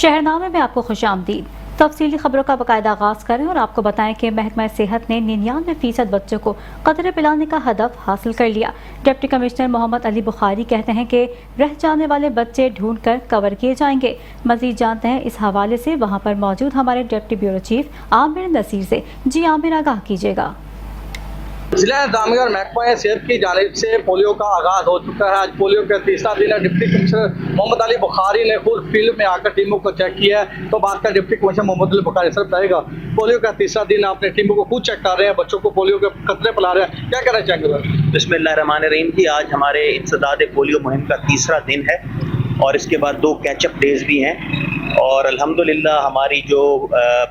शहरनामे में आपको खुशामदीद। तफसीली खबरों का बाकायदा आगाज करें और आपको बताएं कि महकमा सेहत ने 99% बच्चों को कतरे पिलाने का हदफ हासिल कर लिया। डिप्टी कमिश्नर मोहम्मद अली बुखारी कहते हैं कि रह जाने वाले बच्चे ढूंढ कर कवर किए जाएंगे। मजीद जानते हैं इस हवाले से वहां पर मौजूद हमारे deputy bureau chief Aamir Naseer से। जी आमिर, आगाह कीजिएगा। जिला इंतजामिया और महकमा सेहत की जानिब से पोलियो का आगाज़ हो चुका है। आज पोलियो का तीसरा दिन है। डिप्टी कमिश्नर मोहम्मद अली बुखारी ने खुद फील्ड में आकर टीमों को चेक किया है। तो बात का deputy commissioner Mohammad Ali Bukhari sir बताएगा, पोलियो का तीसरा दिन आपने टीमों को खुद चेक कर रहे हैं, बच्चों को पोलियो के कतरे पिला रहे हैं, क्या कहना चाहेंगे? बिस्मिल्लाहिर्रहमानिर्रहीम जी, आज हमारे इंसदाद पोलियो मुहिम का तीसरा दिन है और इसके बाद 2 कैचअप डेज भी हैं और अल्हम्दुलिल्लाह हमारी जो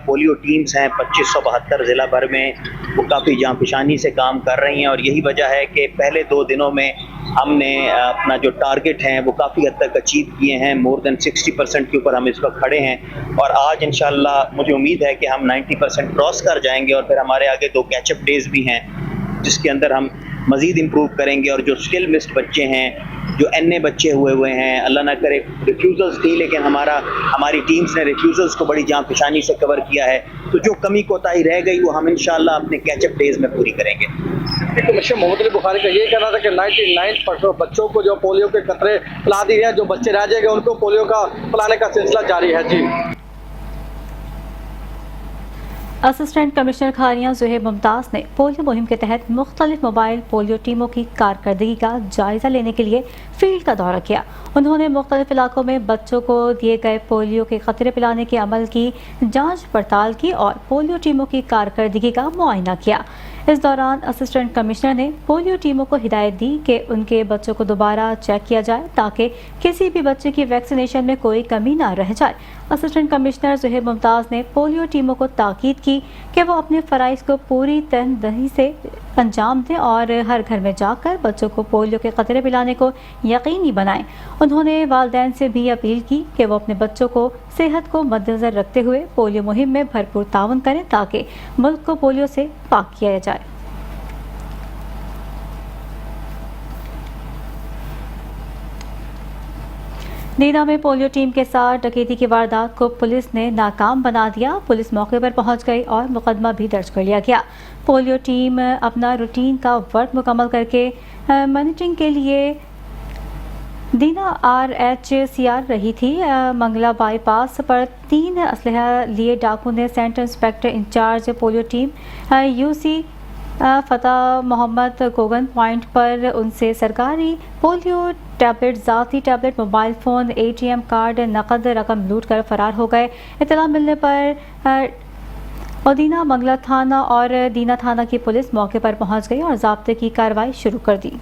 पोलियो टीम्स हैं 2572 ज़िला भर में, वो काफ़ी जांफशानी से काम कर रही हैं और यही वजह है कि पहले 2 दिनों में हमने अपना जो टारगेट हैं वो काफ़ी हद तक अचीव किए हैं। मोर देन 60% के ऊपर हम इस वक्त खड़े हैं और आज इंशाअल्लाह मुझे उम्मीद है कि हम 90% क्रॉस कर जाएंगे और फिर हमारे आगे 2 कैचअप डेज भी हैं जिसके अंदर हम मज़ीद इम्प्रूव करेंगे। और जो स्किल मिस्ड बच्चे हैं, जो एनए बच्चे हुए हैं, अल्लाह ना करे रिफ्यूज़ल्स थी लेकिन हमारी टीम्स ने रिफ्यूज़ल्स को बड़ी जांफशानी से कवर किया है, तो जो कमी कोताही रह गई वो हम इंशाअल्लाह अपने कैचअप डेज में पूरी करेंगे। कमिश्नर मोहम्मद अली बुखारी का ये कहना था कि 99% बच्चों को जो पोलियो के कतरे पिला दिए हैं, जो बच्चे रह जाएंगे उनको पोलियो का पिलाने का सिलसिला जारी है। जी, असिस्टेंट कमिश्नर खारियां ज़ुहैब मुमताज़ ने पोलियो मुहिम के तहत मुख्तलिफ मोबाइल पोलियो टीमों की कारकर्दगी का जायज़ा लेने के लिए फील्ड का दौरा किया। उन्होंने मुख्तलिफ इलाकों में बच्चों को दिए गए पोलियो के खतरे पिलाने के अमल की जांच पड़ताल की और पोलियो टीमों की कारकर्दगी का मुआयना किया। इस दौरान असिस्टेंट कमिश्नर ने पोलियो टीमों को हिदायत दी कि उनके बच्चों को दोबारा चेक किया जाए ताकि किसी भी बच्चे की वैक्सीनेशन में कोई कमी ना रह जाए। असिस्टेंट कमिश्नर ज़ुहैब मुमताज़ ने पोलियो टीमों को ताकीद की कि वो अपने फ़राइज़ को पूरी तनदेही से अंजाम दें और हर घर में जाकर बच्चों को पोलियो के कतरे पिलाने को यकीनी बनाएं। उन्होंने वालिदैन से भी अपील की कि वो अपने बच्चों को सेहत को मद्देनज़र रखते हुए पोलियो मुहिम में भरपूर ताउन करें ताकि मुल्क को पोलियो से पाक किया जाए। नीना में पोलियो टीम के साथ डकैती की वारदात को पुलिस ने नाकाम बना दिया। पुलिस मौके पर पहुंच गई और मुकदमा भी दर्ज कर लिया गया। पोलियो टीम अपना रूटीन का वर्क मुकम्मल करके मॉनिटरिंग के लिए दीना RHCR रही थी। मंगला बाईपास पर 3 असलहा लिए डाकू ने centre inspector incharge polio team UC Fateh Mohammad Gogan point पर उनसे सरकारी पोलियो टैबलेट, ज़ाती tablet, mobile phone, ATM card, नकद रकम लूट कर फरार हो गए। इत्तला मिलने पर उदीना मंगला थाना और दीना थाना की पुलिस मौके पर पहुंच गई और ज़ाब्ते की कार्रवाई शुरू कर दी।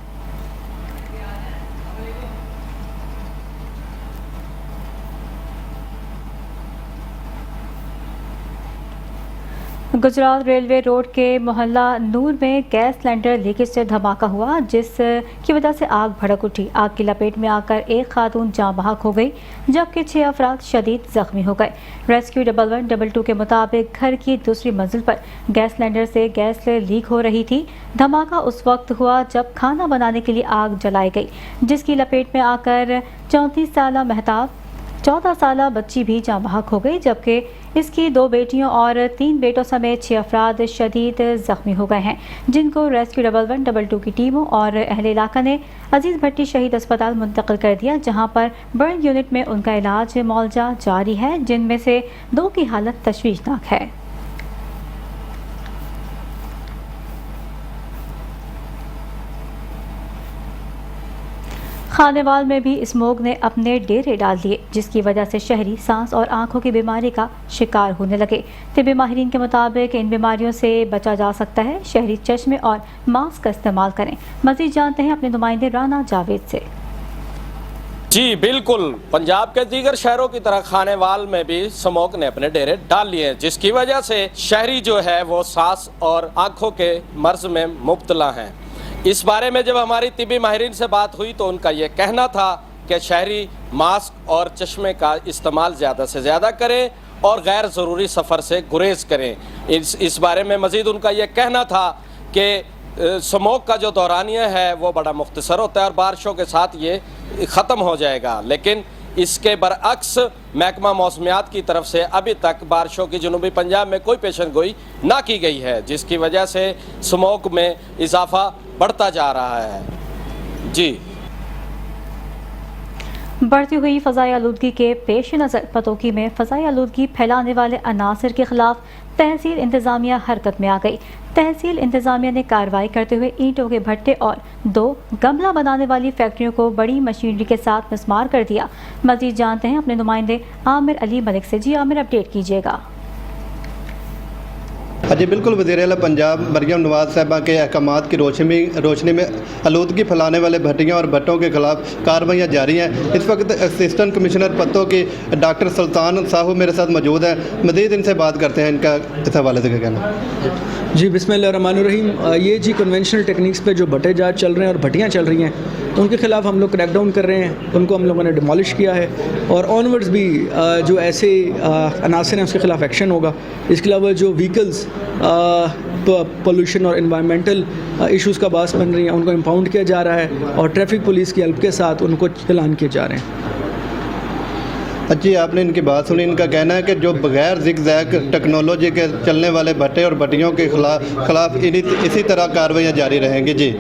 गुजरात रेलवे रोड के मोहल्ला नूर में गैस सिलेंडर लीकेज से धमाका हुआ जिसकी वजह से आग भड़क उठी। आग की लपेट में आकर एक खातून जाँ बहक हो गई जबकि 6 अफराद शदीद जख्मी हो गए। रेस्क्यू 1112 के मुताबिक घर की दूसरी मंजिल पर गैस सिलेंडर से गैस लीक हो रही थी। धमाका उस वक्त हुआ जब खाना बनाने के लिए आग जलाई गई जिसकी लपेट में आकर 34 साला महताब, 14 साला बच्ची भी जाँ बहक हो गई जबकि इसकी 2 बेटियों और 3 बेटों समेत 6 अफराद शदीद जख्मी हो गए हैं जिनको रेस्क्यू 1112 की टीमों और अहले इलाका ने अजीज भट्टी शहीद अस्पताल मुंतकिल कर दिया जहां पर बर्न यूनिट में उनका इलाज मौलजा जारी है, जिनमें से 2 की हालत तशवीशनाक है। खानेवाल में भी स्मोग ने अपने डेरे डाल दिए जिसकी वजह से शहरी सांस और आंखों की बीमारी का शिकार होने लगे। तिब्बी माहिरीन के मुताबिक इन बीमारियों से बचा जा सकता है। शहरी चश्मे और मास्क का इस्तेमाल करें। मजीद जानते हैं अपने नुमाइंदे राना जावेद से। जी बिल्कुल, पंजाब के दीगर शहरों की तरह खानेवाल में भी स्मोक ने अपने डेरे डाल लिए हैं जिसकी वजह से शहरी जो है वो सांस और आंखों के मर्ज में मुब्तला हैं। इस बारे में जब हमारी तिब्बी माहिरीन से बात हुई तो उनका ये कहना था कि शहरी मास्क और चश्मे का इस्तेमाल ज़्यादा से ज़्यादा करें और गैर ज़रूरी सफ़र से गुरेज करें। इस बारे में मज़ीद उनका ये कहना था कि स्मोक का जो दौरानिया है वो बड़ा मुख्तसर होता है और बारिशों के साथ ये ख़त्म हो जाएगा, लेकिन इसके बरअक्स महकमा मौसमियात की तरफ से अभी तक बारिशों की जनूबी पंजाब में कोई पेशन गोई ना की गई है, जिसकी वजह से स्मोक में इजाफा बढ़ता जा रहा है। जी। बढ़ती हुई फ़ज़ाई आलूदगी के पेश नज़र पतोकी में फ़ज़ाई आलूदगी फैलाने वाले अनासर के खिलाफ तहसील इंतज़ामिया हरकत में आ गई। तहसील इंतज़ामिया ने कार्रवाई करते हुए ईंटों के भट्टे और 2 गमला बनाने वाली फैक्ट्रियों को बड़ी मशीनरी के साथ मिस्मार कर दिया। मज़ीद जानते हैं अपने नुमाइंदे आमिर अली मलिक से। जी आमिर, अपडेट कीजिएगा। जी बिल्कुल, वज़ीर आला पंजाब मरियम नवाज़ साहिबा के अहकामात की रोशनी में आलूदगी फैलाने वाले भट्टियों और भट्टों के खिलाफ कार्रवाइयाँ जारी हैं। इस वक्त असिस्टेंट कमिश्नर पतों के डॉक्टर सुल्तान साहू मेरे साथ मौजूद हैं। मज़ीद इनसे बात करते हैं, इनका इस हवाले से क्या कहना। जी बिस्मिल्लाहिर्रहमानिर्रहीम। ये जी कन्वेंशनल टेक्निक्स पे जो भट्टे जात चल रहे हैं और भट्टियाँ चल रही हैं, उनके ख़िलाफ़ हम लोग क्रैक डाउन कर रहे हैं। उनको हम लोगों ने डिमोलिश किया है और ऑनवर्ड्स भी जो ऐसे अनासर हैं उसके ख़िलाफ़ एक्शन होगा। इसके अलावा जो व्हीकल्स पोल्यूशन और एनवायरमेंटल इश्यूज़ का बास बन रही हैं, उनको इम्पाउंड किया जा रहा है और ट्रैफिक पुलिस की हेल्प के साथ उनको चालान किए जा रहे हैं। अच्छी, आपने इनकी बात सुनी। इनका कहना है कि जो बगैर ज़िग-ज़ैग टेक्नोलॉजी के चलने वाले भट्टे और भट्टियों के खिलाफ इसी तरह कार्रवाइयाँ जारी रहेंगी। जी।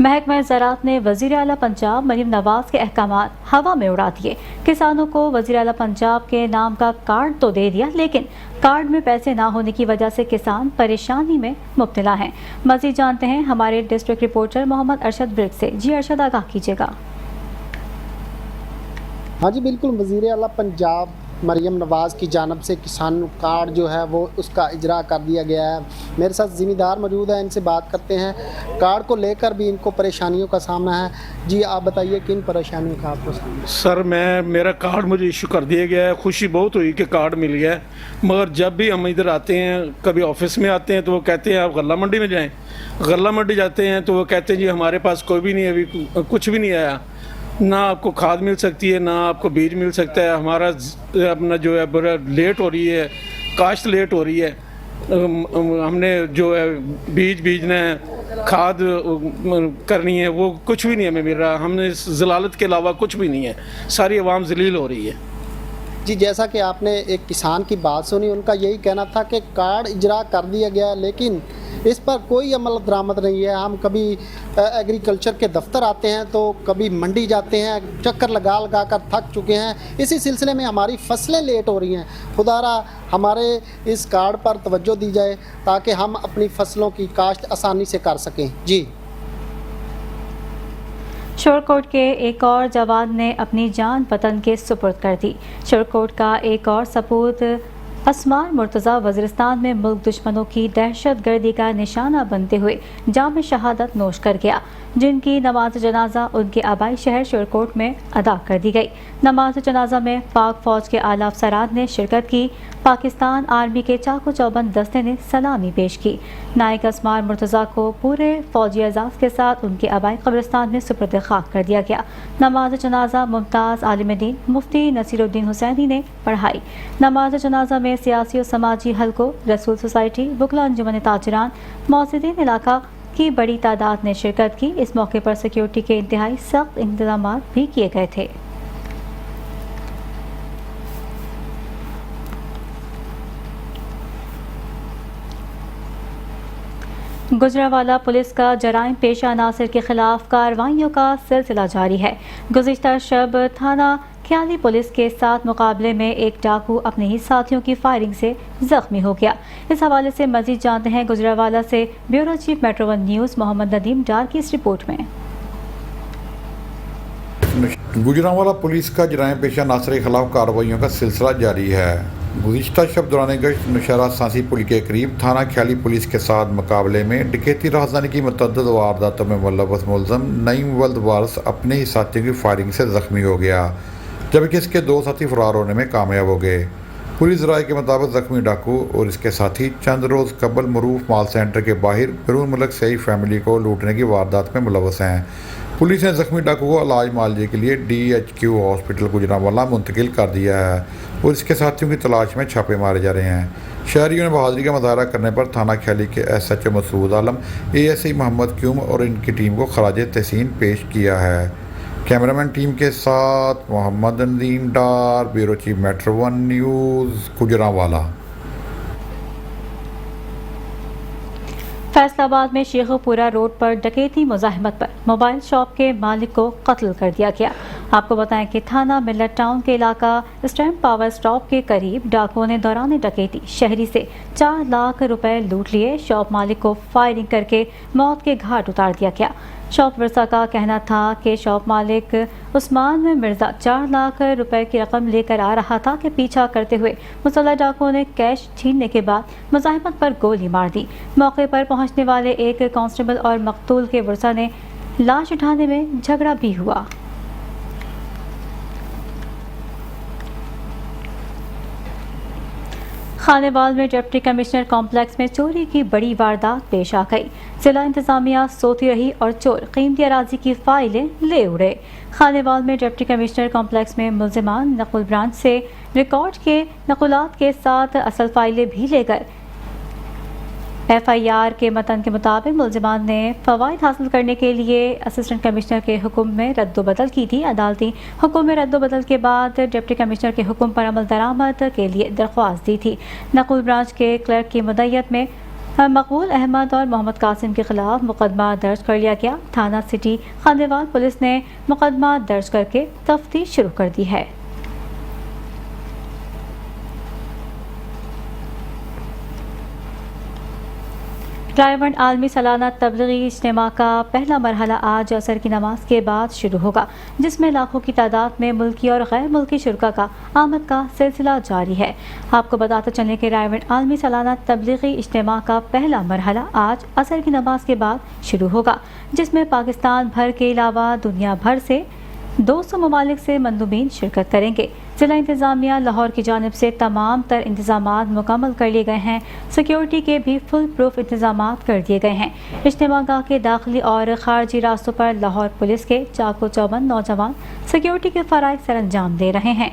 महकमा ज़राअत ने वज़ीर आला पंजाब मरियम नवाज़ के अहकामात हवा में उड़ा दिए। किसानों को वज़ीर आला पंजाब के नाम का कार्ड तो दे दिया, लेकिन कार्ड में पैसे ना होने की वजह से किसान परेशानी में मुब्तला हैं। मज़ीद जानते हैं हमारे डिस्ट्रिक्ट रिपोर्टर मोहम्मद अरशद ब्रिग से। जी अरशद, आगाह कीजिएगा। हाँ जी बिल्कुल, वज़ीर आला पंजाब मरियम नवाज़ की जानिब से किसान कार्ड जो है वो उसका इजरा कर दिया गया है। मेरे साथ ज़िम्मेदार मौजूद है, इनसे बात करते हैं। कार्ड को लेकर भी इनको परेशानियों का सामना है। जी आप बताइए, किन परेशानियों का आपको सामना? सर मेरा कार्ड मुझे इशू कर दिया गया है। खुशी बहुत हुई कि कार्ड मिल गया है, मगर जब भी हम इधर आते हैं, कभी ऑफिस में आते हैं तो वो कहते हैं आप गल्ला मंडी में जाएँ। गल्ला मंडी जाते हैं तो वो कहते हैं जी हमारे पास कोई भी नहीं है, अभी कुछ भी नहीं आया। ना आपको खाद मिल सकती है, ना आपको बीज मिल सकता है। हमारा अपना जो है बड़ा लेट हो रही है, काश्त लेट हो रही है। हमने जो है बीज बीजना है, खाद करनी है, वो कुछ भी नहीं हमें मिल रहा। हमने इस ज़लालत के अलावा कुछ भी नहीं है। सारी आवाम ज़लील हो रही है। जी, जैसा कि आपने एक किसान की बात सुनी, उनका यही कहना था कि कार्ड इजरा कर दिया गया लेकिन इस पर कोई अमल दरामद नहीं है। हम कभी एग्रीकल्चर के दफ्तर आते हैं तो कभी मंडी जाते हैं, चक्कर लगा लगा कर थक चुके हैं। इसी सिलसिले में हमारी फसलें लेट हो रही हैं। खुदारा हमारे इस कार्ड पर तवज्जो दी जाए ताकि हम अपनी फसलों की काश्त आसानी से कर सकें। जी। शोरकोट के एक और जवान ने अपनी जान वतन के सुपुर्द कर दी। शोरकोट का एक और सपूत असमान मुर्तज़ा वज़ीरिस्तान में मुल्क दुश्मनों की दहशत गर्दी का निशाना बनते हुए जाम शहादत नोश कर गया, जिनकी नमाज जनाजा उनके आबाई शहर शोरकोट में अदा कर दी गई। नमाज जनाजा में पाक फ़ौज के आला अफसरान ने शिरकत की। पाकिस्तान आर्मी के चाको चौबंद दस्ते ने सलामी पेश की। नायक असमान मुर्तज़ा को पूरे फ़ौजी एजाज़ के साथ उनके आबाई कब्रिस्तान में सुपुर्द खाक कर दिया गया। नमाज जनाजा मुमताज़ आलिम दीन मुफ्ती नसीरुद्दीन हुसैनी ने पढ़ाई। नमाज जनाजा में सियासी और समाजी हलकों, रसूल सोसाइटी, बुकला अंजुमन ताजरान, मौसिदीन इलाका की बड़ी तादाद ने शिरकत की। इस मौके पर सिक्योरिटी के इंतहाई सख्त इंतजाम भी किए गए थे। गुजरांवाला पुलिस का जराइम पेशा अनासर के खिलाफ कार्रवाइयों का सिलसिला जारी है। गुज़िश्ता शब थाना ख्याली पुलिस के साथ मुकाबले में एक डाकू अपने ही साथियों की फायरिंग से जख्मी हो गया। इस हवाले से मजीद जानते हैं गुजरांवाला से bureau chief metro 1 news Mohammad Nadeem Dar की इस रिपोर्ट में। गुजरांवाला पुलिस का जराइम पेशा अनासर के खिलाफ कार्रवाइयों का सिलसिला जारी है। गुज़िश्ता शब दौरान गश्त नौशहरा सांसी पुल के करीब थाना ख्याली पुलिस के साथ मुकाबले में डकैती राहज़ानी की मुतअद्दिद वारदातों में मुलव्वस मुलज़म नईम वल्द वारस अपने ही साथियों की फायरिंग से ज़ख्मी हो गया, जबकि इसके 2 साथी फरार होने में कामयाब हो गए। पुलिस राय के मुताबिक ज़ख्मी डाकू और इसके साथी चंद रोज़ कबल मरूफ माल सेंटर के बाहर बैरून मुल्क से ही फैमिली को लूटने की वारदात में मुलव्वस हैं। पुलिस ने ज़ख्मी डाकू को इलाज मुआवजे के लिए DHQ हॉस्पिटल गुजरांवाला मुंतकिल कर दिया है और इसके साथियों की तलाश में छापे मारे जा रहे हैं। شہریوں نے بہادری کا مظاہرہ کرنے پر تھانہ کھیلی کے SHO مسعود عالم ASI محمد کیوم اور ان کی ٹیم کو خراج تحسین پیش کیا ہے۔ کیمرامین ٹیم کے ساتھ Mohammad Nadeem Dar, bureau chief metro 1 news, Gujranwala. Faisalabad میں شیخو پورہ روڈ پر ڈکیتی مزاحمت پر موبائل شاپ کے مالک کو قتل کر دیا گیا۔ آپ کو بتائیں کہ تھانہ ملت ٹاؤن کے علاقہ اسٹیمپ پاور اسٹاپ کے قریب ڈاکوؤں نے دوران ڈکیتی شہری سے 4 لاکھ روپے لوٹ لیے۔ شاپ مالک کو فائرنگ کر کے موت کے گھاٹ اتار دیا گیا۔ شاپ ورثہ کا کہنا تھا کہ شاپ مالک عثمان مرزا 4 لاکھ روپے کی رقم لے کر آ رہا تھا کہ پیچھا کرتے ہوئے مسلح ڈاکوؤں نے کیش چھیننے کے بعد مزاحمت پر گولی مار دی۔ موقع پر پہنچنے والے ایک کانسٹیبل اور مقتول کے ورثہ نے لاش اٹھانے میں جھگڑا بھی ہوا۔ خانیوال میں ڈپٹی کمشنر کمپلیکس میں چوری کی بڑی واردات پیش آ گئی۔ ضلع انتظامیہ سوتی رہی اور چور قیمتی اراضی کی فائلیں لے اڑے۔ خانیوال میں ڈپٹی کمشنر کمپلیکس میں ملزمان نقل برانچ سے ریکارڈ کے نقلات کے ساتھ اصل فائلیں بھی لے کر FIR کے متن کے مطابق ملزمان نے فوائد حاصل کرنے کے لیے اسسٹنٹ کمشنر کے حکم میں رد و بدل کی تھی۔ عدالتی حکم میں رد و بدل کے بعد ڈپٹی کمشنر کے حکم پر عمل درآمد کے لیے درخواست دی تھی۔ نقل برانچ کے کلرک کی مدعیت میں مقبول احمد اور محمد قاسم کے خلاف مقدمہ درج کر لیا گیا۔ تھانہ سٹی خانیوال پولیس نے مقدمہ درج کر کے تفتیش شروع کر دی ہے۔ رائے عالمی سالانہ تبلیغی اجتماع کا پہلا مرحلہ آج عصر کی نماز کے بعد شروع ہوگا، جس میں لاکھوں کی تعداد میں ملکی اور غیر ملکی شرکاء کا آمد کا سلسلہ جاری ہے۔ آپ کو بتاتے چلیں کہ رائے عالمی سالانہ تبلیغی اجتماع کا پہلا مرحلہ آج عصر کی نماز کے بعد شروع ہوگا، جس میں پاکستان بھر کے علاوہ دنیا بھر سے 200 ممالک سے مندوبین شرکت کریں گے۔ ضلع انتظامیہ لاہور کی جانب سے تمام تر انتظامات مکمل کر لیے گئے ہیں۔ سیکیورٹی کے بھی فل پروف انتظامات کر دیے گئے ہیں۔ اجتماع گاہ کے داخلی اور خارجی راستوں پر لاہور پولیس کے چاق و چوبند نوجوان سیکیورٹی کے فرائض سر انجام دے رہے ہیں۔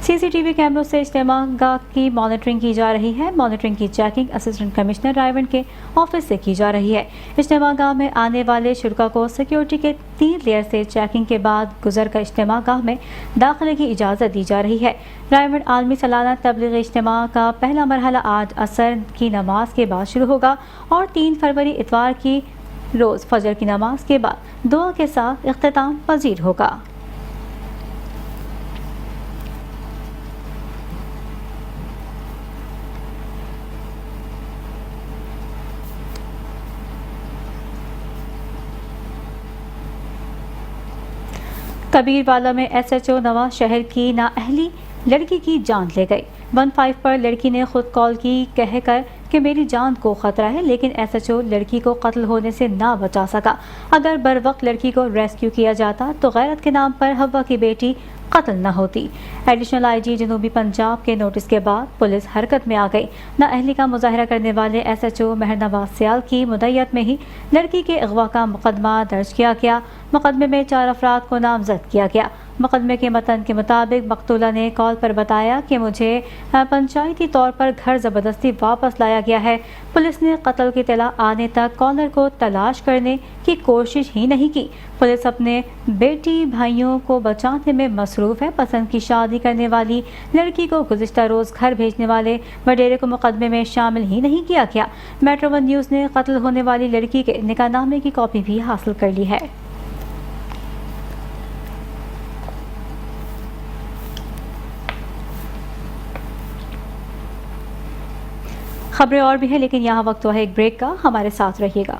CCTV کیمروں سے اجتماع گاہ کی مانیٹرنگ کی جا رہی ہے۔ مانیٹرنگ کی چیکنگ اسسٹنٹ کمشنر رائے کے آفس سے کی جا رہی ہے۔ اجتماع گاہ میں آنے والے شرکاء کو سیکیورٹی کے 3 لیئر سے چیکنگ کے بعد گزر کر اجتماع گاہ میں داخلے کی اجازت دی جا رہی ہے۔ رائے عالمی سالانہ تبلیغی اجتماع کا پہلا مرحلہ آج عصر کی نماز کے بعد شروع ہوگا اور 3 فروری اتوار کی روز فجر کی نماز کے بعد دعا کے ساتھ اختتام پذیر ہوگا۔ کبیر والا میں SHO نواز شہر کی نااہلی لڑکی کی جان لے گئی۔ 15 پر لڑکی نے خود کال کی کہہ کر کہ میری جان کو خطرہ ہے، لیکن SHO لڑکی کو قتل ہونے سے نہ بچا سکا۔ اگر بر وقت لڑکی کو ریسکیو کیا جاتا تو غیرت کے نام پر ہوا کی بیٹی قتل نہ ہوتی۔ ایڈیشنل IG جنوبی پنجاب کے نوٹس کے بعد پولیس حرکت میں آ گئی۔ نااہلی کا مظاہرہ کرنے والے SHO مہر نواز سیال کی مدعیت میں ہی لڑکی کے اغوا کا مقدمہ درج کیا گیا۔ مقدمے میں 4 افراد کو نامزد کیا گیا۔ مقدمے کے متن کے مطابق مقتولہ نے کال پر بتایا کہ مجھے پنچایتی طور پر گھر زبردستی واپس لایا گیا ہے۔ پولیس نے قتل کی اطلاع آنے تک کالر کو تلاش کرنے کی کوشش ہی نہیں کی۔ پولیس اپنے بیٹی بھائیوں کو بچانے میں مصروف ہے۔ پسند کی شادی کرنے والی لڑکی کو گزشتہ روز گھر بھیجنے والے وڈیرے کو مقدمے میں شامل ہی نہیں کیا گیا۔ میٹرو 1 نیوز نے قتل ہونے والی لڑکی کے نکاح نامے کی کاپی بھی حاصل کر لی ہے۔ خبریں اور بھی ہیں، لیکن یہاں وقت ہوا ہے ایک بریک کا، ہمارے ساتھ رہیے گا۔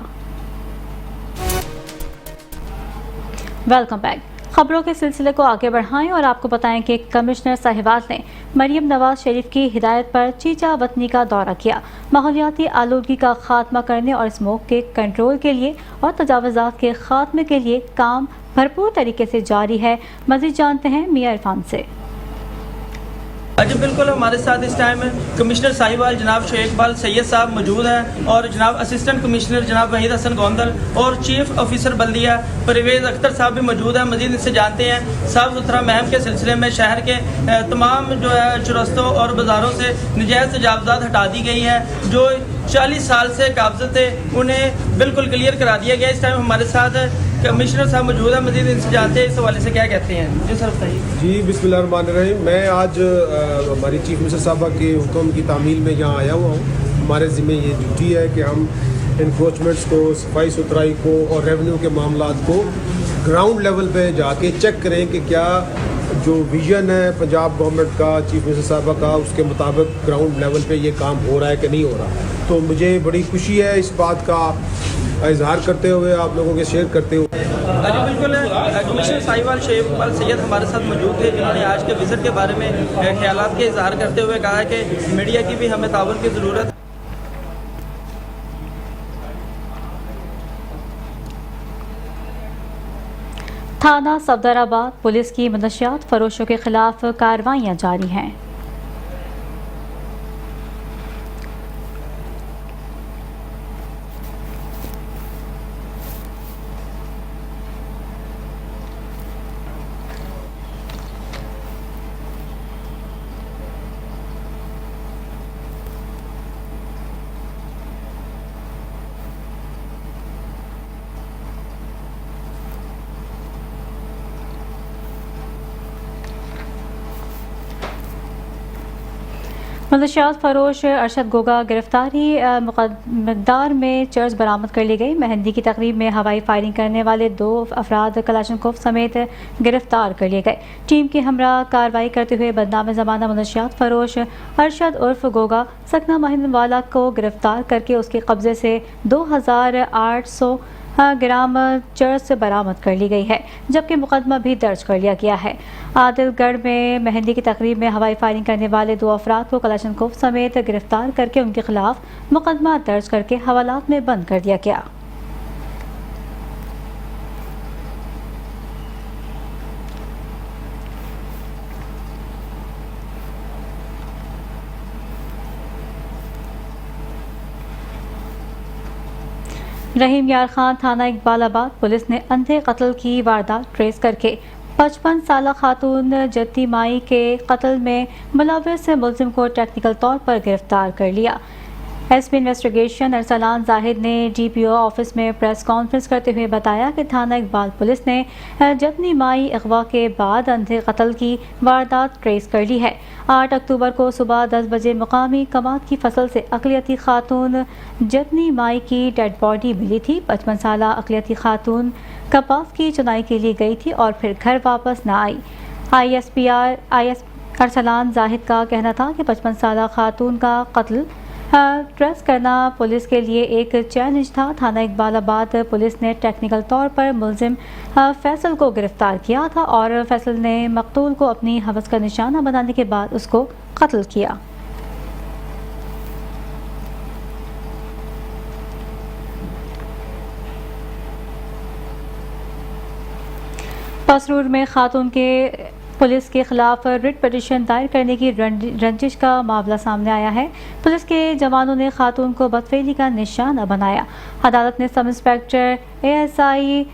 Welcome back. خبروں کے سلسلے کو آگے بڑھائیں اور آپ کو بتائیں کہ کمشنر صاحبات نے مریم نواز شریف کی ہدایت پر چیچا وطنی کا دورہ کیا۔ ماحولیاتی آلودگی کا خاتمہ کرنے اور اسموگ کے کنٹرول کے لیے اور تجاوزات کے خاتمے کے لیے کام بھرپور طریقے سے جاری ہے۔ مزید جانتے ہیں میاں عرفان سے۔ जी बिल्कुल, हमारे साथ इस टाइम कमिश्नर साहिवाल जनाब शोएब इकबाल सैयद साहब मौजूद हैं और जनाब असिस्टेंट कमिश्नर जनाब वहीद हसन गोंदल और चीफ ऑफिसर बल्दिया परवेज़ अख्तर साहब भी मौजूद हैं। मज़ीद इनसे जानते हैं साफ़ सुथरा मुहिम के सिलसिले में शहर के तमाम जो है चुरस्तों और बाज़ारों से नजायज़ तजावज़ात हटा दी गई हैं, जो 40 साल से काबज़ थे उन्हें बिल्कुल क्लियर करा दिया गया। इस टाइम हमारे साथ कमिश्नर साहब मौजूद हैं, मज़ीद इनसे जानते हैं इस हवाले से क्या कहते हैं। जी सर बताइए। जी बिस्मिल्लाहिर्रहमानिर्रहीम। मैं आज हमारी चीफ मिनिस्टर साहबा के हुक्म की तामील में यहाँ आया हुआ हूँ। हमारे ज़िम्मे ये ड्यूटी है कि हम इंक्रोचमेंट्स को, सफाई सुथराई को और रेवेन्यू के मामलात को ग्राउंड लेवल पे जाके चेक करें कि क्या जो विज़न है पंजाब गवर्नमेंट का, चीफ मिनिस्टर साहबा का, उसके मुताबिक ग्राउंड लेवल पे ये काम हो रहा है कि नहीं हो रहा। तो मुझे बड़ी खुशी है इस बात का इजहार करते हुए, आप लोगों के शेयर करते हुए। जी बिल्कुल, कमिश्नर साहिवाल शोएब इकबाल सैयद हमारे साथ मौजूद थे, जिन्होंने आज के विज़िट के बारे में ख्यालात के इजहार करते हुए कहा है कि मीडिया की भी हमें ताउन की ज़रूरत है। थाना सफदराबाद पुलिस की मनशियात फरोशों के खिलाफ कार्रवाइयां जारी हैं। मनशियात फरोश अरशद गोगा गिरफ्तारी मकदार में चर्च बरामद कर ली गई। मेहंदी की तकरीब में हवाई फायरिंग करने वाले 2 अफराद कलाशनकोफ समेत गिरफ्तार कर लिए गए। टीम के हमरा कार्रवाई करते हुए बदनाम ज़माना मनशियात फरोश अरशद उर्फ गोगा सकना महिंदवाला को गिरफ्तार करके उसके कब्जे से 2800 ग्राम चर्च बरामद कर ली गई है, जबकि मुकदमा भी दर्ज कर लिया गया है। आदिलगढ़ में मेहंदी की तकरीब में हवाई फायरिंग करने वाले 2 अफराद को कलाशनकोफ समेत गिरफ्तार करके उनके खिलाफ मुकदमा दर्ज करके हवालात में बंद कर दिया गया। रहीम यार खान थाना इकबालाबाद पुलिस ने अंधे कत्ल की वारदात ट्रेस करके 55 साला खातून जत्ती माई के कत्ल में मुलव्वस मुलजिम को टेक्निकल तौर पर गिरफ्तार कर लिया। एसपी इन्वेस्टिगेशन अरसलान जाहिद ने डीपीओ ऑफिस में प्रेस कॉन्फ्रेंस करते हुए बताया कि थाना इकबाल पुलिस ने जतनी माई अगवा के बाद अंधे कत्ल की वारदात ट्रेस कर ली है। 8 अक्टूबर को सुबह 10 बजे मुकामी कमात की फसल से अक़लियती खातून जतनी माई की डेड बॉडी मिली थी। 55 साला अक़लियती खातून कपास की चुनाई के लिए गई थी और फिर घर वापस न आई। आईएसपी अरसलान जाहिद का कहना था कि 55 साला खातून का कत्ल ट्रेस करना पुलिस के लिए एक चैलेंज था। थाना इकबालाबाद पुलिस ने टेक्निकल तौर पर मुलजिम फैसल को गिरफ्तार किया था और फैसल ने मकतूल को अपनी हवस का निशाना बनाने के बाद उसको कत्ल किया। पसरूर में खातून के पुलिस के खिलाफ रिट पिटीशन दायर करने की रंजिश का मामला सामने आया है। पुलिस के जवानों ने खातून को बदफेली का निशाना बनाया। अदालत ने सब इंस्पेक्टर ASI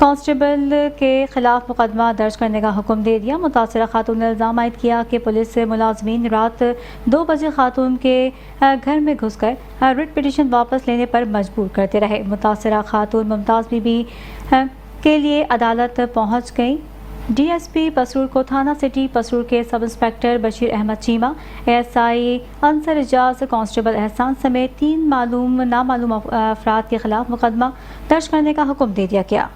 कांस्टेबल के खिलाफ मुकदमा दर्ज करने का हुक्म दे दिया। मुतासरा खातून ने इल्ज़ाम आयद किया कि पुलिस मुलाजमीन रात 2 बजे खातून के घर में घुसकर रिट पिटीशन वापस लेने पर मजबूर करते रहे। मुतासरा खातून मुमताज़ बीबी के लिए अदालत पहुँच गई। DSP पसरूर को थाना सिटी पसरूर के sub inspector Bashir Ahmed Cheema, ASI Ansar Ejaz, constable Ehsan समेत 3 नामालूम अफराद के खिलाफ मुकदमा दर्ज करने का हुक्म दे दिया गया।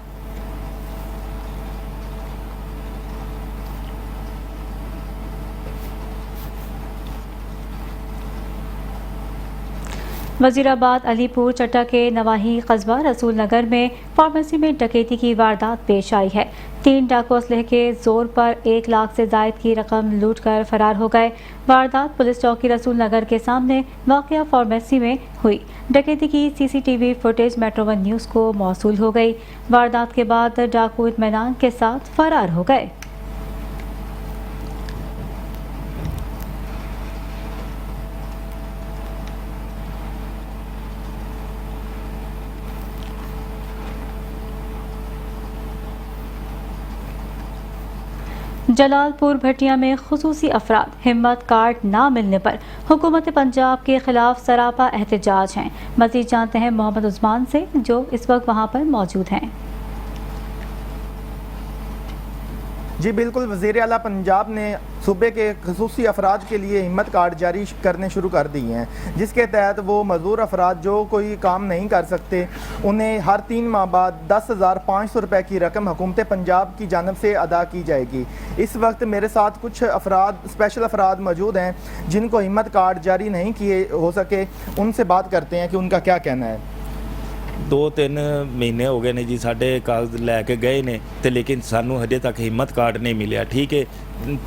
वजीराबाद अलीपुर चट्टा के नवाही कस्बा रसूल नगर में फार्मेसी में डकैती की वारदात पेश आई है। 3 डाकू असलहे के जोर पर 1 लाख से जायद की रकम लूट कर फरार हो गए। वारदात पुलिस चौकी रसूल नगर के सामने वाक़या फार्मेसी में हुई। डकैती की CCTV फुटेज मेट्रो 1 न्यूज़ को मौसूल हो गई। वारदात के बाद डाकू इत्मीनान के साथ फरार हो गए। जलालपुर भटिया में खुसूसी अफराद हिम्मत कार्ड ना मिलने पर हुकूमत पंजाब के खिलाफ सरापा एहतजाज हैं। मजीद जानते हैं मोहम्मद उस्मान से जो इस वक्त वहां पर मौजूद हैं। जी बिल्कुल, वज़ीर आला पंजाब ने सूबे के खसूसी अफराद के लिए हिम्मत कार्ड जारी करने शुरू कर दिए हैं, जिसके तहत वो मज़दूर अफराद जो कोई काम नहीं कर सकते उन्हें हर 3 माह बाद 10,500 रुपये की रकम हुकूमत पंजाब की जानब से अदा की जाएगी। इस वक्त मेरे साथ कुछ अफराद स्पेशल अफराद मौजूद हैं जिनको हिम्मत कार्ड जारी नहीं किए हो सके। उनसे बात करते हैं कि उनका क्या कहना है। 2-3 ਮਹੀਨੇ ਹੋ ਗਏ ਨੇ ਜੀ ਸਾਡੇ ਕਾਗਜ਼ ਲੈ ਕੇ ਗਏ ਨੇ ਤੇ ਲੇਕਿਨ ਸਾਨੂੰ ਹਜੇ ਤੱਕ ਹਿੰਮਤ ਕਾਰਡ ਨਹੀਂ ਮਿਲਿਆ। ਠੀਕ ਹੈ,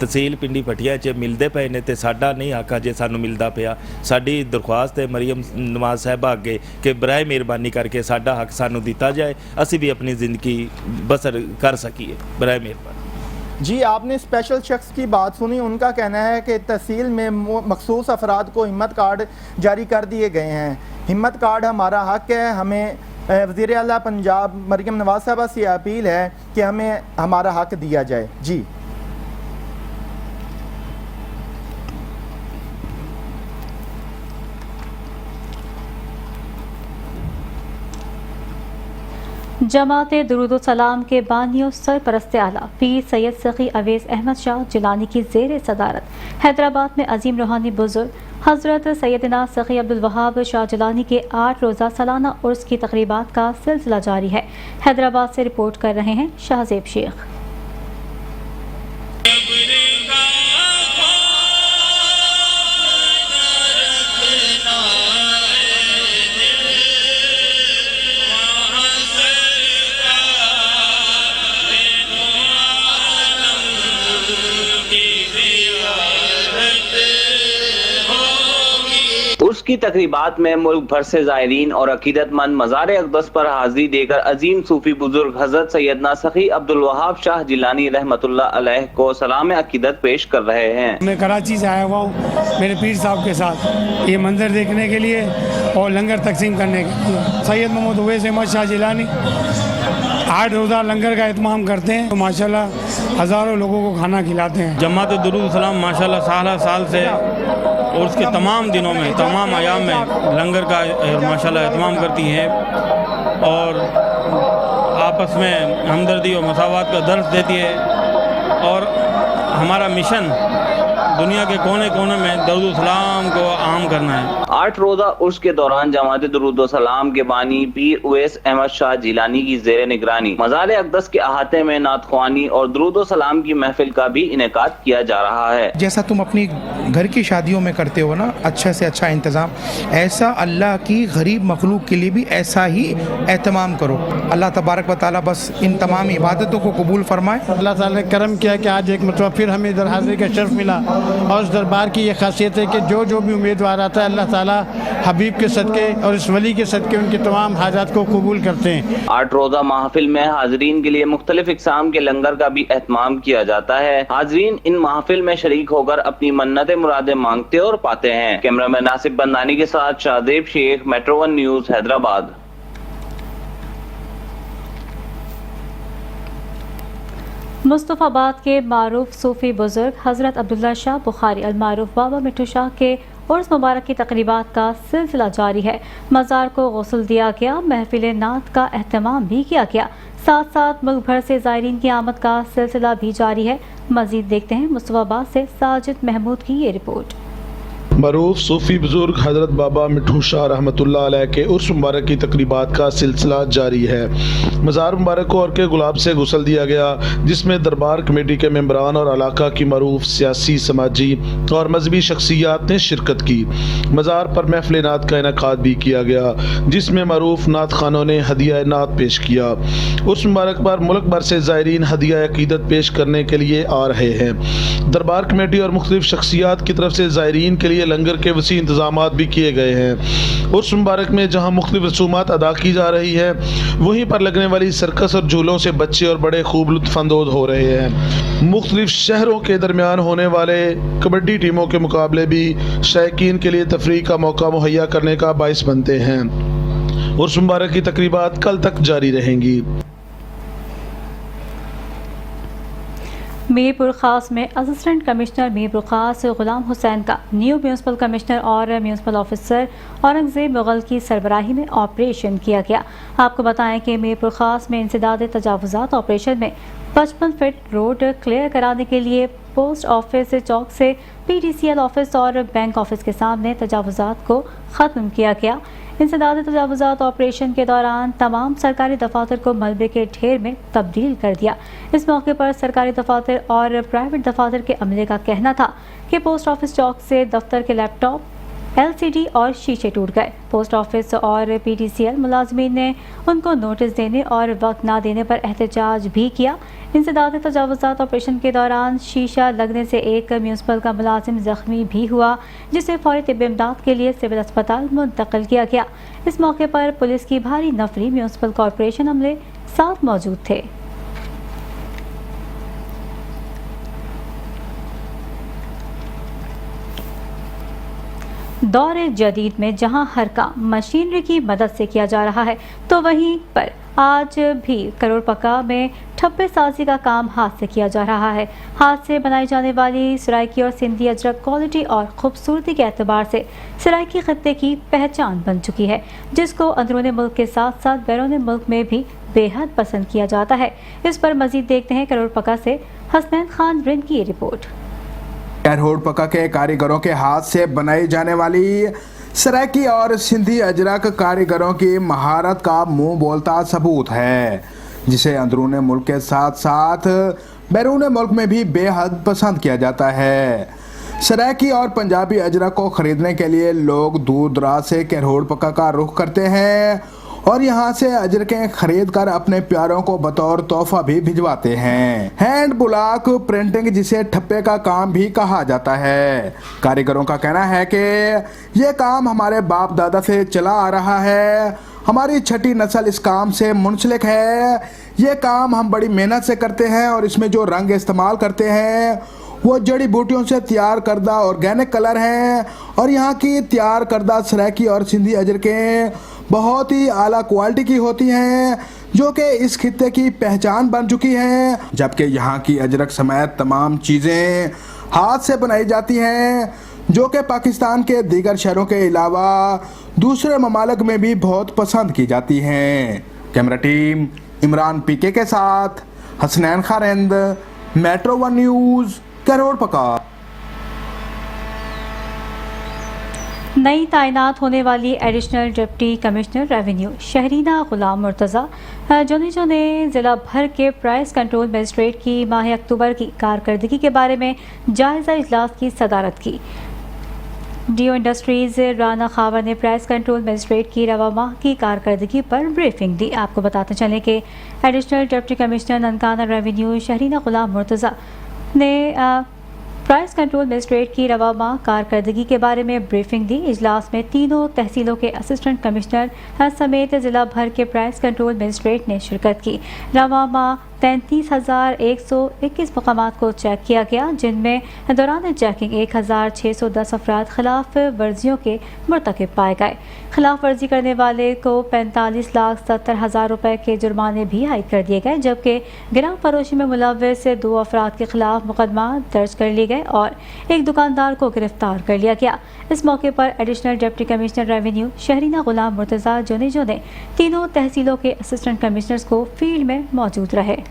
ਤਹਿਸੀਲ ਪਿੰਡੀ ਭਟੀਆ 'ਚ ਮਿਲਦੇ ਪਏ ਨੇ ਤੇ ਸਾਡਾ ਨਹੀਂ ਹੱਕ ਅਜੇ ਸਾਨੂੰ ਮਿਲਦਾ ਪਿਆ। ਸਾਡੀ ਦਰਖਾਸਤ ਹੈ ਮਰੀਮ ਨਵਾਜ਼ ਸਾਹਿਬਾ ਅੱਗੇ ਕਿ ਬਰਾਏ ਮਿਹਰਬਾਨੀ ਕਰਕੇ ਸਾਡਾ ਹੱਕ ਸਾਨੂੰ ਦਿੱਤਾ ਜਾਏ, ਅਸੀਂ ਵੀ ਆਪਣੀ ਜ਼ਿੰਦਗੀ ਬਸਰ ਕਰ ਸਕੀਏ। ਬਰਾਏ ਮਿਹਰਬਾਨੀ। जी आपने स्पेशल शख्स की बात सुनी। उनका कहना है कि तहसील में मखसूस अफराद को हिम्मत कार्ड जारी कर दिए गए हैं। हिम्मत कार्ड हमारा हक है। हमें वज़ीर आला पंजाब मरीम नवाज साहबा से अपील है कि हमें हमारा हक दिया जाए। जी जमाते दुरूद सलाम के बानियों सरपरस्त आला पीर सैयद सखी अवैस अहमद शाह जिलानी की ज़ेर सदारत हैदराबाद में अजीम रूहानी बुजुर्ग हज़रत सैयदना सखी अब्दुल वहाब शाह जिलानी के 8 रोज़ा सालाना उर्स की तकरीबात का सिलसिला जारी है। हैदराबाद से रिपोर्ट कर रहे हैं शाहजेब शेख। उसकी तकरीबात में मुल्क भर से ज़ायरीन और अकीदतमंद मज़ार अक़दस पर हाज़िरी देकर अजीम सूफ़ी बुजुर्ग हज़रत सैयदना सखी अब्दुल वहाब शाह जिलानी रहमतुल्लाह अलैह को सलाम अकीदत पेश कर रहे हैं। मैं कराची से आया हुआ हूँ मेरे पीर साहब के साथ ये मंजर देखने के लिए और लंगर तकसीम करने के लिए। सैयद मोहम्मद अवैस अहमद शाह जिलानी 8 रोज़ा लंगर का एहतमाम करते हैं तो माशाल्लाह हज़ारों लोगों को खाना खिलाते हैं। जमात दुरूद सलाम माशाल्लाह साल से और उसके तमाम दिनों में तमाम अयाम में लंगर का माशाल्लाह एहतमाम करती हैं और आपस में हमदर्दी और मसावत का दर्स देती है। और हमारा मिशन दुनिया के कोने कोने में दरूद सलाम को आम करना है। 8 रोज़ा उर्स के दौरान जमात दुरूद सलाम के बानी पीर उवैस अहमद शाह जिलानी की ज़ेर निगरानी मज़ार अक़दस के अहाते में नात ख्वानी और दुरूद सलाम की महफिल का भी इनेकाद किया जा रहा है। जैसा तुम अपनी घर की शादियों में करते हो ना, अच्छे से अच्छा इंतज़ाम, ऐसा अल्लाह की गरीब मखलूक के लिए भी ऐसा ही एहतमाम करो। अल्लाह तबारक व तआला बस इन तमाम इबादतों को कबूल फरमाए। अल्लाह ताला ने करम किया कि आज एक मतलब फिर हमें इधर हाज़िरी का शर्फ मिला और उस दरबार की ये खासियत है कि जो भी उम्मीदवार आता है अल्लाह ताला हबीब के सदक़े और इस वली के सदक़े उनके तमाम हाजात को कबूल करते हैं। 8 रोज़ा महफिल में हाज़रीन के लिए मुख्तलिफ इक़साम के लंगर का भी एहतमाम किया जाता है। हाज़रीन इन महफिल में शरीक होकर अपनी मन्नतें मुरादें मांगते और पाते हैं। कैमरामैन नासिब बंदानी के साथ शाहजेब शेख, मेट्रो 1 न्यूज़, हैदराबाद। मुस्तफ़ाबाद के मारूफ सूफ़ी बुजुर्ग हज़रत अब्दुल्ला शाह बुखारी अलमारूफ बाबा मिट्टू शाह के उर्स मुबारक की तकरीबात का सिलसिला जारी है। मज़ार को गुस्ल दिया गया, महफिल नात का एहतमाम भी किया गया। साथ साथ मुल्क भर से ज़ायरीन की आमद का सिलसिला भी जारी है। मज़ीद देखते हैं मुस्तफ़ाबाद से साजिद महमूद की ये रिपोर्ट। मरूफ सूफ़ी बुज़ुर्ग हज़रत बाबा मिट्ठू शाह रहमतुल्लाह अलैह के उर्स मुबारक की तकरीबात का सिलसिला जारी है। मज़ार मुबारक को अर्के गुलाब से गुस्ल दिया गया, जिसमें दरबार कमेटी के मेंबरान और इलाका की मरूफ सियासी, समाजी और मजहबी शख्सियात ने शिरकत की। मज़ार पर महफ़िल नात का इनेकाद भी किया गया, जिसमें मरूफ नात खानों ने हदिया नात पेश किया। उर्स मुबारक पर मुल्क भर से ज़ायरीन हदिया अक़ीदत पेश करने के लिए आ रहे हैं। दरबार कमेटी और मुख्तलिफ शख्सियात की तरफ से ज़ायरीन के लिए लंगर के वसी इंतजामात भी किए गए हैं। उर्स मुबारक में जहां मुख्तलिफ रसूमात अदा की जा रही है, वहीं पर लगने वाली सर्कस और झूलों से बच्चे और बड़े खूब लुत्फ़अंदोज़ हो रहे हैं। मुख्तलिफ शहरों के दरमियान होने वाले कबड्डी टीमों के मुकाबले भी शायकीन के लिए तफरीह का मौका मुहैया करने का बाइस बनते हैं। उर्स मुबारक की तकरीबात कल तक जारी रहेंगी। मीरपुर खास में असिस्टेंट कमिश्नर मीरपुर खास गुलाम हुसैन का न्यू म्यूनसिपल कमिश्नर और म्यूनसिपल ऑफिसर औरंगजेब मुगल की सरबराही में ऑपरेशन किया गया। आपको बताएं कि मीरपुर खास में इंसदाद तजावुजात ऑपरेशन में 55 फीट रोड क्लियर कराने के लिए पोस्ट ऑफिस चौक से PDCL ऑफिस और बैंक ऑफिस के सामने तजावुजात को ख़त्म किया गया। इंसदाद तजावुजात ऑपरेशन के दौरान तमाम सरकारी दफातर को मलबे के ढेर में तब्दील कर दिया। इस मौके पर सरकारी दफातर और प्राइवेट दफातर के अमले का कहना था कि पोस्ट ऑफिस चौक से दफ्तर के लैपटॉप, LCD और शीशे टूट गए। पोस्ट ऑफिस और PDCL मुलाजमीन ने उनको नोटिस देने और वक्त ना देने पर एहतजाज भी किया। इंसदाद तजावुजात ऑपरेशन के दौरान शीशा लगने से एक म्यूनसिपल का मुलाजिम जख्मी भी हुआ, जिसे फौरी तिब्बी इमदाद के लिए सिविल अस्पताल मुंतकिल किया गया। इस मौके पर पुलिस की भारी नफरी, म्यूनसिपल कॉरपोरेशन अमले साथ मौजूद थे। दौर जदीद में जहां हर काम मशीनरी की मदद से किया जा रहा है, तो वहीं पर आज भी करोड़ पक्का में ठप्पे साजी का काम हाथ से किया जा रहा है। हाथ से बनाई जाने वाली सराइकी और सिंधी अजरक क्वालिटी और खूबसूरती के एतबार से सराइकी खत्ते की पहचान बन चुकी है, जिसको अंदरूनी मुल्क के साथ साथ बैरून मुल्क में भी बेहद पसंद किया जाता है। इस पर मजीद देखते हैं करोड़ पक्का से हसनैन खान वरिंद की रिपोर्ट। कैरहोड़ पक्का के कारीगरों के हाथ से बनाई जाने वाली सराइकी और सिंधी अजरक कारीगरों की महारत का मुंह बोलता सबूत है, जिसे अंदरूनी मुल्क के साथ साथ बैरून मुल्क में भी बेहद पसंद किया जाता है। सराइकी और पंजाबी अजरक को खरीदने के लिए लोग दूर दराज से कैरहोड़ पक्का का रुख करते हैं और यहाँ से अजरकें खरीद कर अपने प्यारों को बतौर तोहफा भी भिजवाते हैं। हैंड ब्लॉक प्रिंटिंग, जिसे ठप्पे का काम भी कहा जाता है। कारीगरों का कहना है कि ये काम हमारे बाप दादा से चला आ रहा है, हमारी छठी नस्ल इस काम से मुंसलिक है। ये काम हम बड़ी मेहनत से करते हैं और इसमें जो रंग इस्तेमाल करते हैं वो जड़ी बूटियों से तैयार करदा ऑर्गेनिक कलर हैं और यहाँ की तैयार करदा सराइकी और सिंधी अजरकें बहुत ही आला क्वालिटी की होती हैं, जो कि इस खित्ते की पहचान बन चुकी हैं। जबकि यहाँ की अजरक समेत तमाम चीज़ें हाथ से बनाई जाती हैं, जो कि पाकिस्तान के दीगर शहरों के अलावा दूसरे ममालिक में भी बहुत पसंद की जाती हैं। कैमरा टीम इमरान PK के साथ हसनैन खारिंद, मेट्रो 1 न्यूज़, कैरहोड़ पक्का। नई तैनात होने वाली additional deputy commissioner revenue Shahrina Ghulam Murtaza जोनीजो ने ज़िला भर के प्राइस कंट्रोल मजिस्ट्रेट की माह अक्टूबर की कारकर्दगी के बारे में जायज़ा इजलास की सदारत की। DO इंडस्ट्रीज़ राना खावर ने प्राइस कंट्रोल मजिस्ट्रेट की रवा माह की कारकर्दगी पर ब्रीफिंग दी। आपको बताते चलें कि additional deputy commissioner Nankana revenue Shahrina Ghulam Murtaza ने प्राइस कंट्रोल मजिस्ट्रेट की रवा माह कारकर्दगी के बारे में ब्रीफिंग दी। इजलास में तीनों तहसीलों के असिस्टेंट कमिश्नर समेत ज़िला भर के प्राइस कंट्रोल मजिस्ट्रेट ने शिरकत की। रवा माह 33,121 मकामात को चेक किया गया, जिनमें दौरान चेकिंग 1,610 अफराद खिलाफ वर्जियों के मुर्तकिब पाए गए। खिलाफ वर्जी करने वाले को 45,70,000 रुपए के जुर्माने भी आयद कर दिए गए, जबकि गिराव फरोशी में मुलव्वस 2 अफराद के खिलाफ मुकदमा दर्ज कर लिए गए और एक दुकानदार को गिरफ्तार कर लिया गया। इस मौके पर additional deputy commissioner revenue Shahrina Ghulam Murtaza जोनीजो ने तीनों तहसीलों के असिस्टेंट कमिश्नर्स को फील्ड में मौजूद रहे।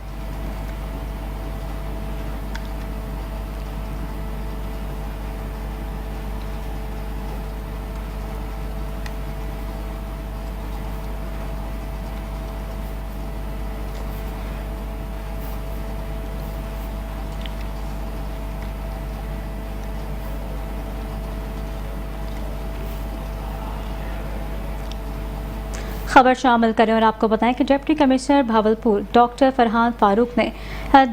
खबर शामिल करें और आपको बताएं कि deputy commissioner Bahawalpur doctor Farhan Farooq ने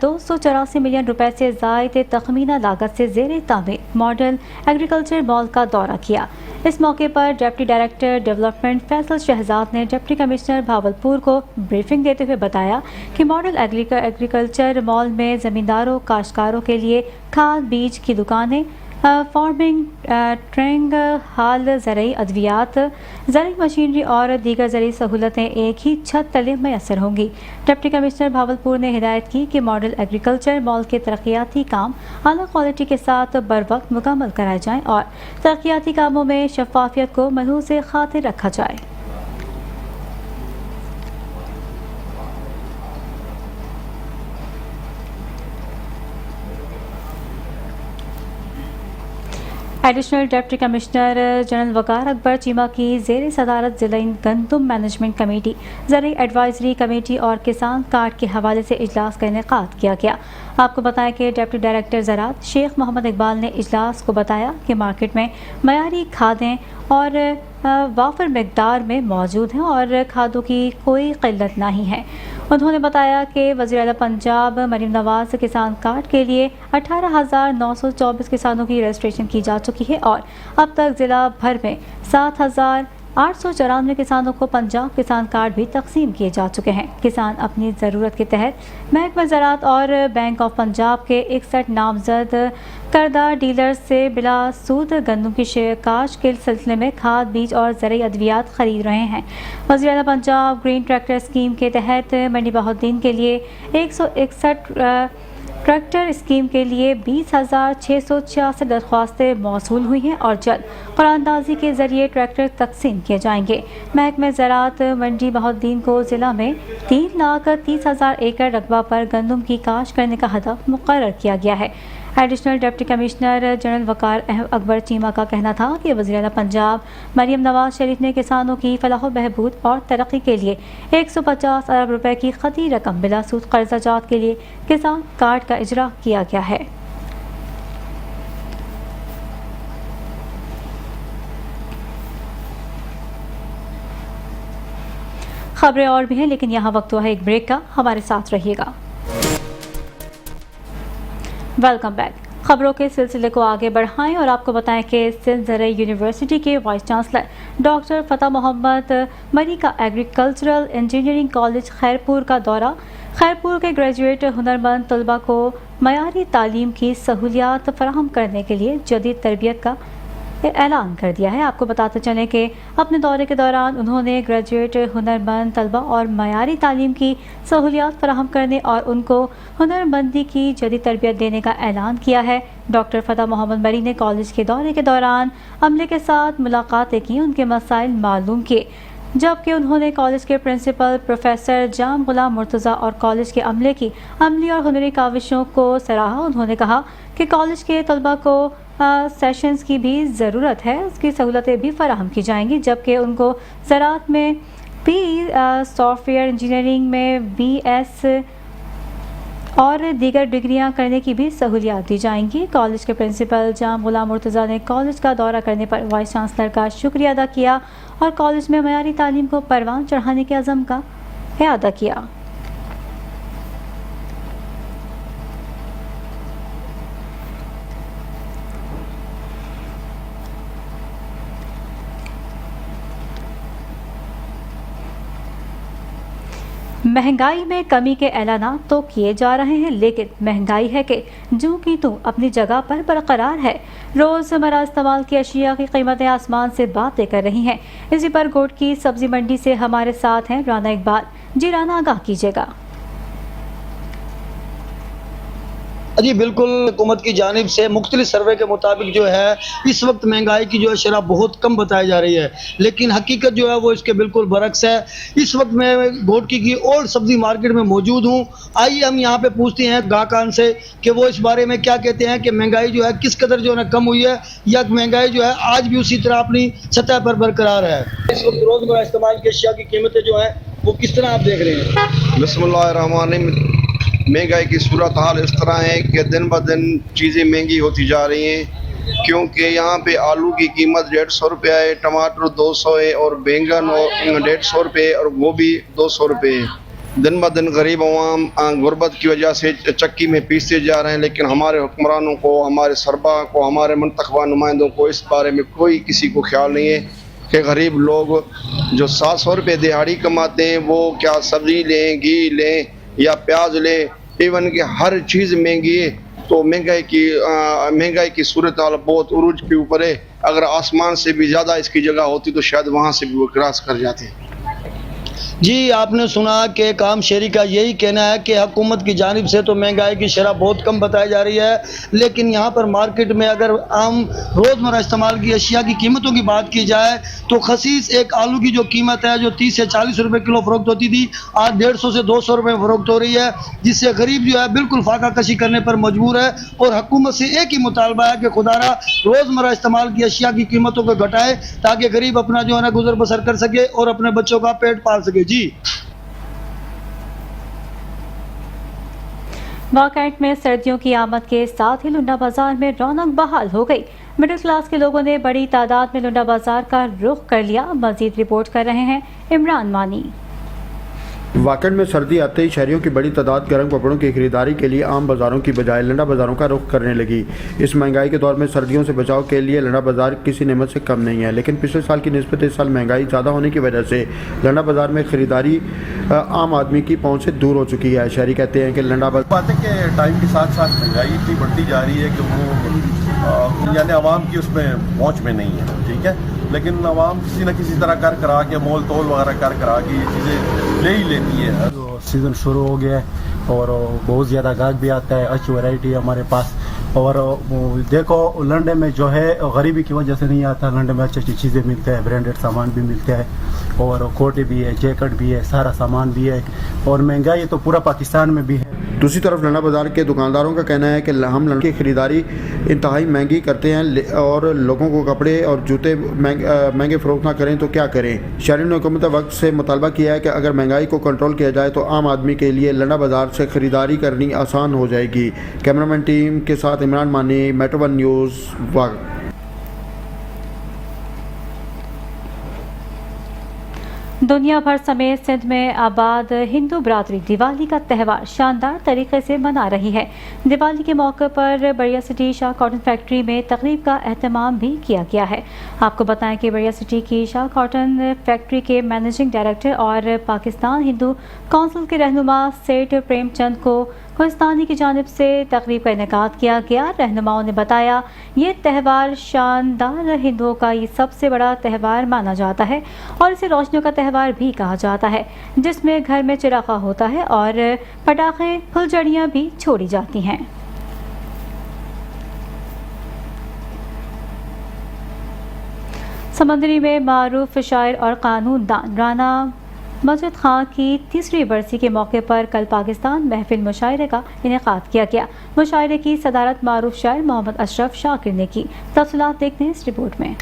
284 मिलियन रुपए से ज़ायद तखमीना लागत से ज़ेर तामीर मॉडल एग्रीकल्चर मॉल का दौरा किया। इस मौके पर deputy director development Faisal Shahzad ने डिप्टी कमिश्नर भावलपुर को ब्रीफिंग देते हुए बताया कि मॉडल एग्रीकल्चर मॉल में ज़मींदारों काश्तकारों के लिए खाद बीज की दुकानें, फार्मिंग ट्रेंग हाल ज़रई अद्वियात ज़रई मशीनरी और दीगर ज़रई सहूलतें एक ही छत तले मैसर होंगी। डिप्टी कमिश्नर भावलपुर ने हिदायत की कि मॉडल एग्रीकल्चर मॉल के तरक्याती काम आला क्वालिटी के साथ बर वक्त मुकम्मल कराए जाएँ और तरक्याती कामों में शफाफियत को मलहूज़ खातिर रखा जाए। एडिशनल डिप्टी कमिश्नर जनरल वकार अकबर चीमा की ज़ेर सदारत ज़िला गंदम मैनेजमेंट कमेटी, ज़रई एडवाइजरी कमेटी और किसान कार्ड के हवाले से इजलास का इनेकाद किया गया। आपको बताया कि डिप्टी डायरेक्टर ज़राअत शेख मोहम्मद इकबाल ने इजलास को बताया कि मार्केट में मयारी खादें और वाफर मकदार में मौजूद हैं और खादों की कोई किल्लत नहीं है। उन्होंने बताया कि वज़ीर आला पंजाब मरीम नवाज़ किसान कार्ड के लिए 18,924 किसानों की रजिस्ट्रेशन की जा चुकी है और अब तक ज़िला भर में 7,894 किसानों को पंजाब किसान कार्ड भी तकसीम किए जा चुके हैं। किसान अपनी ज़रूरत के तहत महकमा ज़राअत और बैंक ऑफ पंजाब के 61 नामजद करदा डीलर से बिला सूद गंदम की काश्त के सिलसिले में खाद, बीज और ज़रई अद्वियात खरीद रहे हैं। वज़ीर आला पंजाब ग्रीन ट्रैक्टर स्कीम के तहत मंडी बहाउद्दीन के लिए 161 ट्रैक्टर स्कीम के लिए 20,666 दरख्वास्तें मौसूल हुई हैं और जल्द कुरानदाजी के ज़रिए ट्रैक्टर तकसीम किए जाएंगे। महकमे ज़राअत मंडी बहाउद्दीन को ज़िला में 3,30,000 एकड़ रकबा पर गंदम की काश्त करने का हदफ मुकर्रर किया गया है। एडिशनल डिप्टी कमिश्नर जनरल वकार अकबर चीमा का कहना था कि वज़ीर आला पंजाब मरीम नवाज शरीफ ने किसानों की फलाह बहबूद और तरक्की के लिए 150 अरब रुपए की खती रकम बिला सूद कर्जा जात के लिए किसान कार्ड का इजरा किया गया है। खबरें और भी हैं, लेकिन यहाँ वक्त हुआ है एक ब्रेक का। हमारे साथ रहिएगा। Welcome back. खबरों के सिलसिले को आगे बढ़ाएं और आपको बताएं कि सिंध ज़रई यूनिवर्सिटी के वाइस चांसलर डॉक्टर फता मोहम्मद मरी का एग्रीकल्चरल इंजीनियरिंग कॉलेज खैरपुर का दौरा। खैरपुर के ग्रेजुएट हुनरमंद तलबा को मयारी तालीम की सहूलियात फराहम करने के लिए जदीद तरबियत का ऐलान कर दिया है। आपको बताते चलें कि अपने दौरे के दौरान उन्होंने ग्रेजुएट हुनरमंद तलबा और मयारी तालीम की सहूलियात फराहम करने और उनको हुनरमंदी की जदीद तरबियत देने का ऐलान किया है। डॉक्टर फता मोहम्मद मरी ने कॉलेज के दौरे के दौरान अमले के साथ मुलाकातें की, उनके मसाइल मालूम किए, जबकि उन्होंने कॉलेज के प्रिंसिपल प्रोफेसर जाम गुलाम मुर्तज़ा और कॉलेज के अमले की अमली और हुनरी काविशों को सराहा। उन्होंने कहा कि कॉलेज के तलबा को सेशंस की भी ज़रूरत है, उसकी सहूलतें भी फराहम की जाएंगी, जबकि उनको ज़राअत में सॉफ्टवेयर इंजीनियरिंग में BS और दीगर डिग्रियां करने की भी सहूलियात दी जाएंगी। कॉलेज के प्रिंसिपल जाम गुलाम मुर्तज़ा ने कॉलेज का दौरा करने पर वाइस चांसलर का शुक्रिया अदा किया और कॉलेज में मयारी तालीम को परवान चढ़ाने के अज़म का इआदा किया। महंगाई में कमी के ऐलानात तो किए जा रहे हैं, लेकिन महंगाई है कि जूं की तूं अपनी जगह पर बरकरार है। रोज़मर्रा इस्तेमाल की अशिया की कीमतें आसमान से बातें कर रही हैं। इसी पर गोट की सब्जी मंडी से हमारे साथ हैं राना इकबाल। जी राना, आगाह कीजिएगा। जी बिल्कुल, हुकूमत की जानिब से मुख्तलिफ सर्वे के मुताबिक जो है इस वक्त महंगाई की जो है शरह बहुत कम बताई जा रही है, लेकिन हकीकत जो है वो इसके बिल्कुल बरक्स है। इस वक्त मैं घोटकी की ओल्ड सब्जी मार्केट में मौजूद हूँ। आइए हम यहाँ पे पूछते हैं गाहकान से कि वो इस बारे में क्या कहते हैं कि महंगाई जो है किस कदर जो है कम हुई है या महंगाई जो है आज भी उसी तरह अपनी सतह पर बरकरार है। इस वक्त रोज़मर्रा इस्तेमाल की अशिया की कीमतें जो है वो किस तरह आप देख रहे हैं? बिस्मिल्लाहिर्रहमानिर्रहीम। महंगाई की सूरत हाल इस तरह है कि दिन ब दिन चीज़ें महंगी होती जा रही हैं, क्योंकि यहाँ पे आलू की कीमत 150 रुपये है, टमाटर 200 है और बैंगन और 150 रुपये और गोभी 200 रुपये है। दिन ब दिन गरीब अवाम गुर्बत की वजह से चक्की में पीसते जा रहे हैं, लेकिन हमारे हुक्मरानों को, हमारे सरबा को, हमारे मुंतखबा नुमाइंदों को इस बारे में कोई किसी को ख्याल नहीं है कि गरीब लोग जो 700 रुपये दिहाड़ी कमाते हैं वो क्या सब्ज़ी लें, घी लें या प्याज लें, इवन कि हर चीज़ महंगी है। तो महंगाई की सूरत हाल बहुत उरूज के ऊपर है। अगर आसमान से भी ज़्यादा इसकी जगह होती तो शायद वहाँ से भी वो क्रॉस कर जाते। जी आपने सुना कि एक आम शहरी का यही कहना है कि हुकूमत की जानिब से तो महंगाई की शरह बहुत कम बताई जा रही है, लेकिन यहाँ पर मार्केट में अगर आम रोज़मर्रा इस्तेमाल की अशिया की कीमतों की बात की जाए तो खसीस एक आलू की जो कीमत है जो 30 से 40 रुपए किलो फ़रोख्त होती थी, आज 150 से 200 रुपये फ़रोख्त हो रही है, जिससे गरीब जो है बिल्कुल फाका कशी करने पर मजबूर है। और हुकूमत से एक ही मुतालबा है कि खुदारा रोज़मर्रा इस्तेमाल की अशिया की कीमतों को घटाए ताकि गरीब अपना जो है ना गुजर बसर कर सके और अपने बच्चों का पेट पाल सके। जी वाकैंट में सर्दियों की आमद के साथ ही लुंडा बाजार में रौनक बहाल हो गई। मिडिल क्लास के लोगों ने बड़ी तादाद में लुंडा बाजार का रुख कर लिया। मजीद रिपोर्ट कर रहे हैं इमरान मानी। वाकई में सर्दी आते ही शहरियों की बड़ी तादाद गर्म कपड़ों की खरीदारी के लिए आम बाज़ारों की बजाय लंडा बाज़ारों का रुख करने लगी। इस महंगाई के दौर में सर्दियों से बचाव के लिए लंडा बाज़ार किसी नेमत से कम नहीं है, लेकिन पिछले साल की निस्बत इस साल महंगाई ज़्यादा होने की वजह से लंडा बाज़ार में खरीदारी आम आदमी की पहुँच से दूर हो चुकी है। शहरी कहते हैं कि लंडा बाज़ार के टाइम के साथ साथ महंगाई इतनी बढ़ती जा रही है कि वो यानी आवाम की उसमें पहुँच में नहीं है। ठीक है, लेकिन आवाम किसी न किसी तरह कर करा के मोल तोल वगैरह कर करा के ये चीज़ें ले ही लेती है। तो सीज़न शुरू हो गया है और बहुत ज़्यादा गाहक भी आता है, अच्छी वैरायटी है हमारे पास। और देखो लंडे में जो है गरीबी की वजह से नहीं आता, लंडे में अच्छी अच्छी चीज़ें मिलते हैं, ब्रांडेड सामान भी मिलते हैं और कोटे भी है, जैकेट भी है, सारा सामान भी है और महंगाई तो पूरा पाकिस्तान में भी है। दूसरी तरफ लंडा बाज़ार के दुकानदारों का कहना है कि हम लंडे की खरीदारी इंतहाई महंगी करते हैं और लोगों को कपड़े और जूते महंगे फ़रोख्त ना करें तो क्या करें। शहरी ने हुकूमत वक्त से मुतालबा किया है कि अगर महंगाई को कंट्रोल किया जाए तो आम आदमी के लिए लंडा बाज़ार से खरीदारी करनी आसान हो जाएगी। कैमरामैन टीम के साथ इमरान मानी, मेट्रो वन न्यूज़, वाक़। दुनिया भर समेत सिंध में आबाद हिंदू बरादरी दिवाली का त्यौहार शानदार तरीके से मना रही है। दिवाली के मौके पर बड़िया सिटी शाह कॉटन फैक्ट्री में तकरीब का एहतमाम भी किया गया है। आपको बताएं कि बड़िया सिटी की शाह कॉटन फैक्ट्री के मैनेजिंग डायरेक्टर और पाकिस्तान हिंदू काउंसिल के रहनुमा सेठ प्रेमचंद को कोहिस्तानी की जानिब से तकरीब का इनेकाद किया गया। रहनुमाओं ने बताया ये त्यौहार शानदार हिंदुओं का ये सबसे बड़ा त्यौहार माना जाता है और इसे रोशनियों का त्यौहार भी कहा जाता है, जिसमें घर में चिरागा होता है और पटाखे फुलझड़ियाँ भी छोड़ी जाती हैं। समंदरी में मारूफ शायर और कानूनदान राना अमजद खान की तीसरी बरसी के मौके पर कल पाकिस्तान महफिल मुशायरे का इनेकाद किया गया। मुशायरे की सदारत मारूफ शायर मोहम्मद अशरफ शाकिर ने की। तफसीलात देखते हैं इस रिपोर्ट में।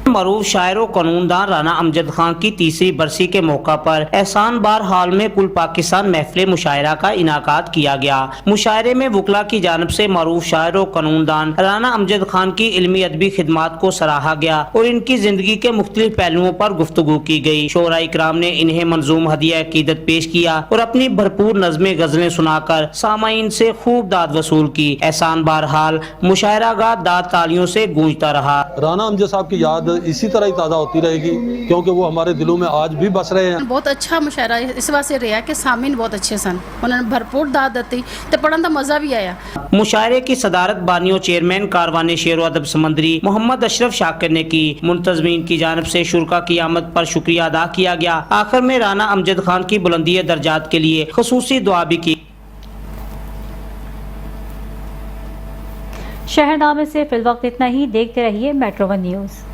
मरूफ शायर और कानूनदान राना अमजद खान की तीसरी बरसी के मौका पर एहसान बार हॉल में कुल पाकिस्तान महफिल मुशायरा का इनाकाद किया गया। मुशायरे में वकला की जानिब से मरूफ शायर और कानूनदान राना अमजद खान की इल्मी अदबी खिदमात को सराहा गया और इनकी जिंदगी के मुख्तलिफ पहलुओं पर गुफ्तगू की गई। शोरा इकराम ने इन्हें मंजूम हदिया अकीदत पेश किया और अपनी भरपूर नज़्में गज़लें सुनाकर सामाईन से खूब दाद वसूल की। एहसान बार हॉल मुशायरा का दाद तालियों से गूंजता रहा। राना अमजद साहब की याद इसी तरह ही ताज़ा होती रहेगी क्योंकि वो हमारे दिलों में आज भी बस रहे हैं। बहुत अच्छा मुशायरा इस वास्ते रहा कि सामीन बहुत अच्छे सन, उन्होंने भरपूर दाद दी तो पढ़ने का मजा भी आया। मुशायरे की सदारत बानियो चेयरमैन कारवाने शेर अदब समंदरी मोहम्मद अशरफ शाकिर ने की। मुंतज़मीन की जानिब से शुरका की आमद पर शुक्रिया अदा किया गया। आखिर में राना अमजद खान की बुलंदी दर्जात के लिए खुसूसी दुआ भी की। शहरनामे से फिलवक्त इतना ही। देखते रहिए मेट्रो वन न्यूज़।